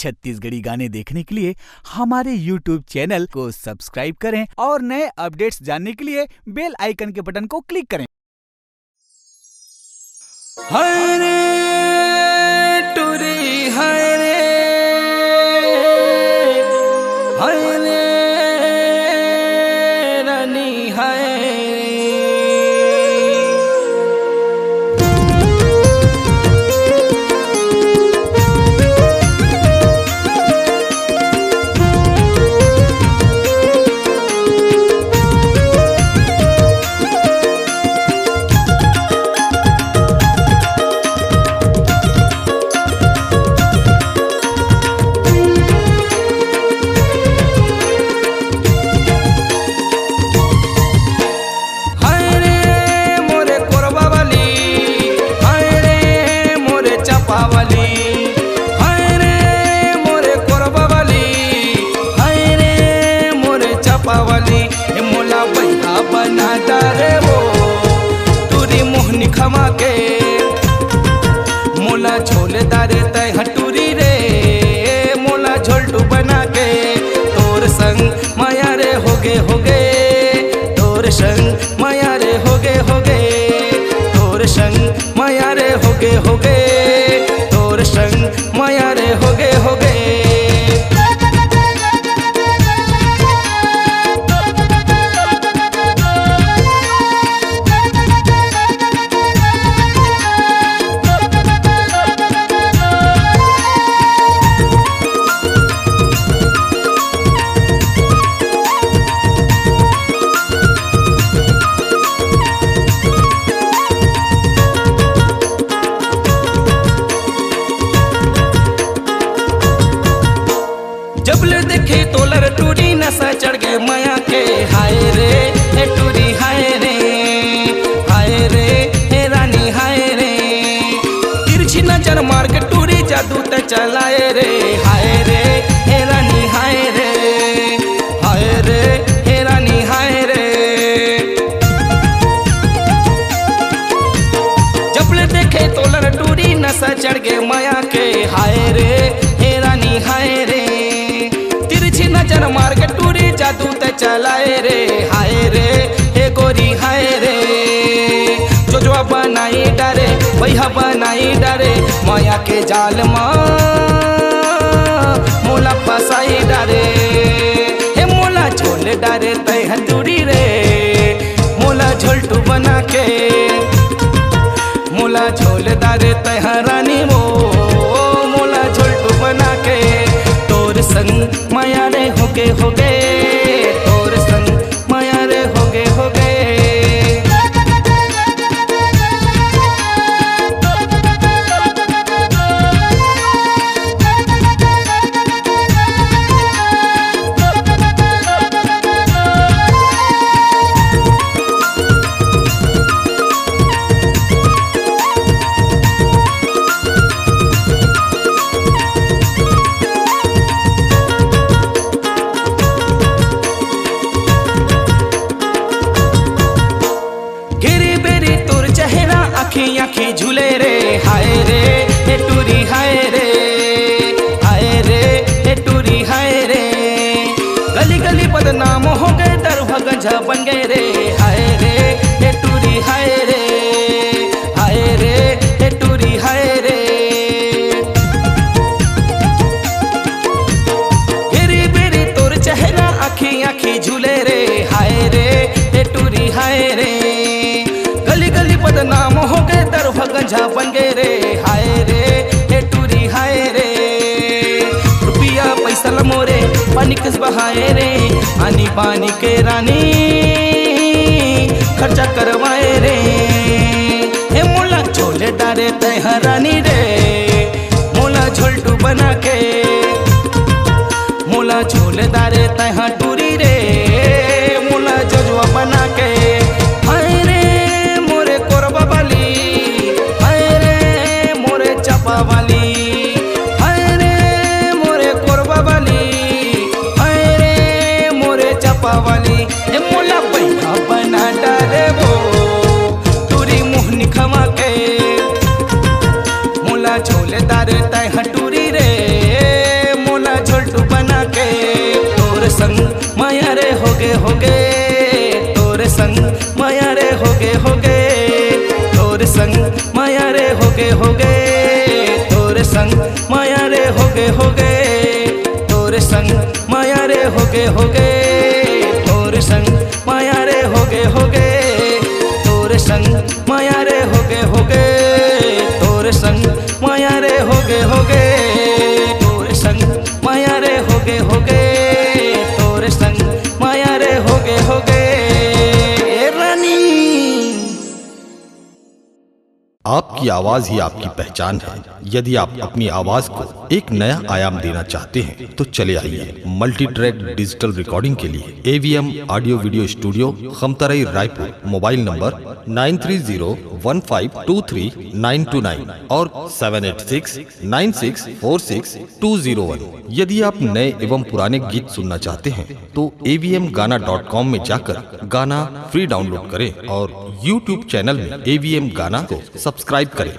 छत्तीसगढ़ी गाने देखने के लिए हमारे YouTube चैनल को सब्सक्राइब करें और नए अपडेट्स जानने के लिए बेल आइकन के बटन को क्लिक करें। हाय रे टुरी हाय रे रानी हाय मोला बैठा बना डारे वो टूरी मोहनी खमा के मोला झोल दारे तय हटूरी रे मोला झोलटू बना के तोर संग माया रे होगे तोर संग माया रे होगे तोर संग माया रे होगे तोर संग माया रे होगे जबले देखे तोलर टूरी नशा चढ़ गए माया के हाय रे टूरी हाय रे हे रानी हाय रे तिरछी नजर मार के टूरी जादू ते चलाए रे हाय रे हे रानी हाय रे हे रानी हाय रे जबले देखे तोलर टूरी नशा चढ़ गए माया के हाय रे हे रानी हाय रे नजर मार के टूरी जादू ते चलाए रे हाय रे हे गोरी हाय रे जो बनाई डरे भैया बनाई डरे माया के जाल माँ मोला फसाई डरे हे मोला झोल डरे तय हथूरी रे मोला झोलटू बना के मोला झोल डरे तय रानी वो मोला झोलटू बना के तोर संग माया रे होगे तोर संग माया रे होगे आँखी झूले रे हाय रे टूरी हाय रे टूरी हाय रे गली गली बदनाम हो गए दर भगंजा बन गए रे हाय रे टूरी हाय रे टूरी हाय रे घेरी बेरी तोर चेहरा आँखी झूले रे हाय रे टूरी हाय रे गली गली बदनाम हो गए दर भगंजा बन गए रे हाय रे टूरी हाय रे रुपया पैसा मोरे पानी किस बहाए रे आनी पानी के रानी खर्चा करवाए रे हे मोला झोले डारे तय रानी रे मोला झोलटू बना के मोला झोले डारे तय टूरी रे मोला जजुआ बना के वाली मोला बैठा बना डारे वो टूरी मोहनी खमा के मोला झोले दारे तय हटूरी रे। होगे तोरे संग माया रे होगे तोरे संग माया रे होगे तोरे संग माया रे होगे तोरे संग माया रे होगे तोरे संग माया रे होगे तोरे संग माया रे होगे तोरे संग माया रे होगे रानी। आपकी आवाज ही आपकी पहचान है। यदि आप अपनी आवाज को एक नया आयाम देना चाहते हैं तो चले आइए मल्टी ट्रैक डिजिटल रिकॉर्डिंग के लिए AVM audio video studio Khamtarai Raipur. Mobile number 9301523929 और 7869646201। यदि आप नए एवं पुराने गीत सुनना चाहते हैं तो avmgana.com में जाकर गाना फ्री डाउनलोड करें और YouTube चैनल में AVM गाना को सब्सक्राइब करें।